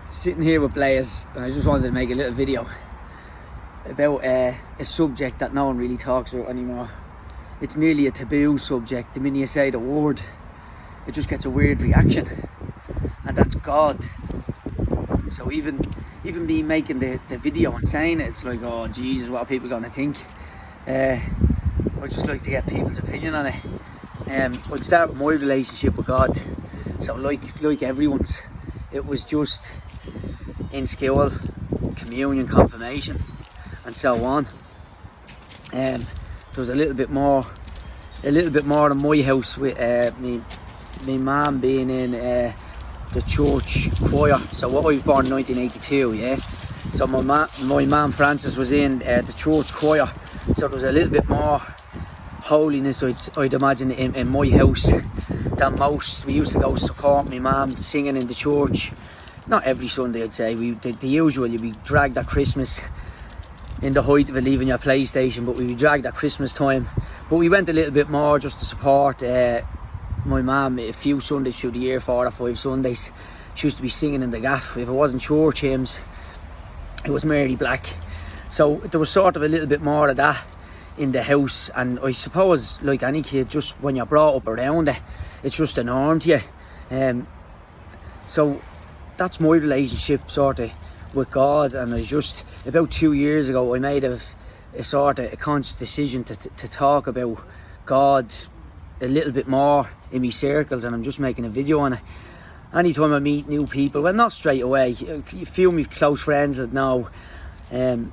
Sitting here with Blaze, and I just wanted to make a little video about a subject that no one really talks about anymore. It's nearly a taboo subject. The minute you say the word, it just gets a weird reaction, and that's God. So even me making the video and saying it, it's like, oh Jesus, what are people going to think? I'd just like to get people's opinion on it. I'd start with my relationship with God. So like everyone's, it was just in school, communion, confirmation, and so on. There was a little bit more in my house with me mum being in the church choir. So I was born in 1982, yeah. So my mum Frances was in the church choir. So there was a little bit more holiness, I'd imagine, in my house than most. We used to go support my mum singing in the church. Not every Sunday, I'd say. The usual, you'd be dragged at Christmas in the height of it, leaving your PlayStation, but we'd be dragged at Christmas time. But we went a little bit more just to support my mum a few Sundays through the year, 4 or 5 Sundays. She used to be singing in the gaff. If it wasn't church hymns, it was Mary Black. So there was sort of a little bit more of that in the house, and I suppose, like any kid, just when you're brought up around it, it's just a norm to you. So that's my relationship sort of with God. And I just, about 2 years ago, I made a sort of a conscious decision to talk about God a little bit more in my circles, and I'm just making a video on it. Anytime I meet new people, well, not straight away, a few of my close friends that know, and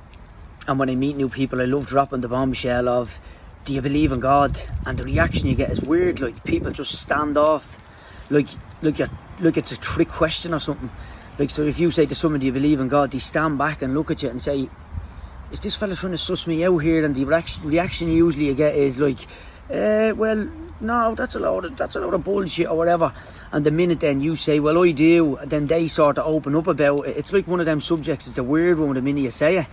when I meet new people, I love dropping the bombshell of, do you believe in God? And the reaction you get is weird. Like, people just stand off like it's a trick question or something. Like, so if you say to someone, do you believe in God, they stand back and look at you and say, is this fella trying to suss me out here? And the reaction usually you get is like, well, no, that's a load of bullshit or whatever. And the minute then you say, well, I do, then they sort of open up about it. It's like one of them subjects, it's a weird one the minute you say it.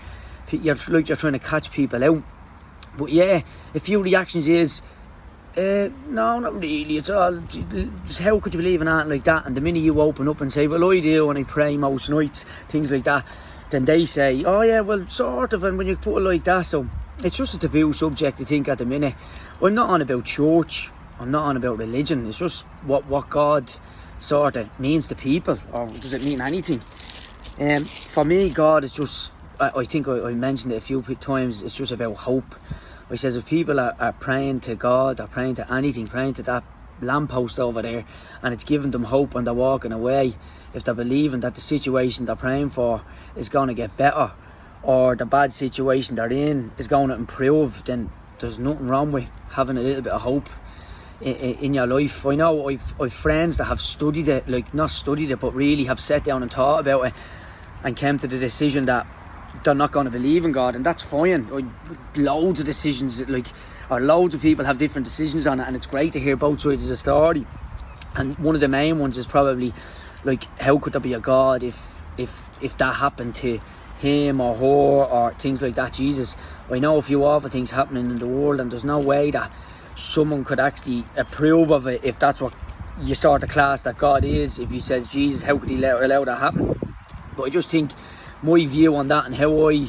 You're trying to catch people out. But yeah, a few reactions is, no, not really. It's all, how could you believe in that like that? And the minute you open up and say, well, I do, and I pray most nights, things like that, then they say, oh yeah, well, sort of. And when you put it like that, so it's just a taboo subject, I think, at the minute. I'm not on about church, I'm not on about religion. It's just what God sort of means to people, or does it mean anything? For me, God is just, I think I mentioned it a few times, it's just about hope. I says if people are praying to God, or praying to anything, praying to that lamppost over there, and it's giving them hope and they're walking away, if they're believing that the situation they're praying for is going to get better, or the bad situation they're in is going to improve, then there's nothing wrong with having a little bit of hope in your life. I know I've friends that have studied it, like not studied it, but really have sat down and thought about it and came to the decision that they're not going to believe in God, and that's fine. Loads of decisions, or loads of people have different decisions on it, and it's great to hear both sides of the story. And one of the main ones is probably, like, how could there be a God if that happened to him or her or things like that? Jesus, I know a few awful things happening in the world, and there's no way that someone could actually approve of it if that's what you sort of class that God is. If he says Jesus, how could he allow that happen? But I just think my view on that, and how I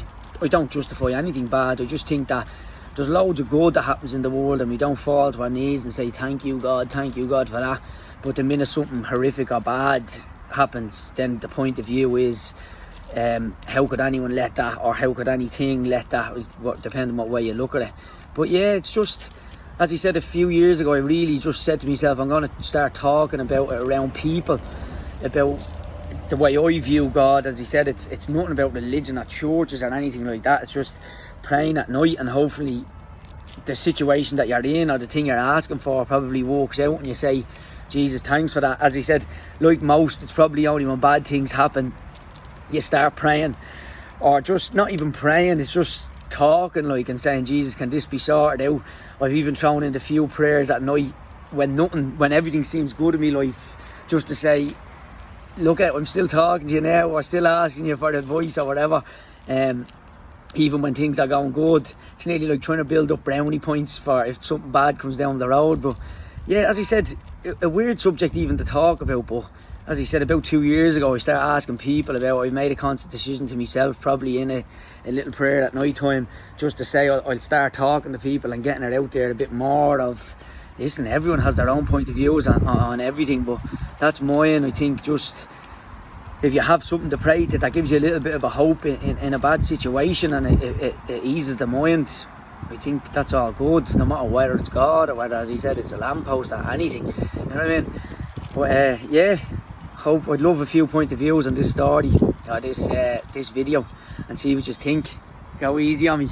don't justify anything bad, I just think that there's loads of good that happens in the world, and we don't fall to our knees and say thank you God for that. But the minute something horrific or bad happens, then the point of view is, how could anyone let that, or how could anything let that, depending on what way you look at it. But yeah, it's just, as I said a few years ago, I really just said to myself, I'm going to start talking about it around people, about the way I view God. As he said, it's nothing about religion or churches or anything like that. It's just praying at night, and hopefully the situation that you're in or the thing you're asking for probably works out, and you say, Jesus, thanks for that. As he said, like most, it's probably only when bad things happen you start praying, or just not even praying, it's just talking and saying, Jesus, can this be sorted out? I've even thrown in a few prayers at night when everything seems good in my life, just to say, look, I'm still talking to you now, or still asking you for advice or whatever. Even when things are going good, it's nearly like trying to build up brownie points for if something bad comes down the road. But yeah, as I said, a weird subject even to talk about, but as I said, about 2 years ago, I started asking people about it. I made a conscious decision to myself, probably in a little prayer at night time, just to say I'll start talking to people and getting it out there a bit more of, listen, everyone has their own point of views on everything, but that's mine. I think just if you have something to pray to, that gives you a little bit of a hope in a bad situation, and it eases the mind. I think that's all good, no matter whether it's God or whether, as he said, it's a lamppost or anything. You know what I mean? But yeah, I'd love a few point of views on this story or this video, and see what you think. Go easy on me.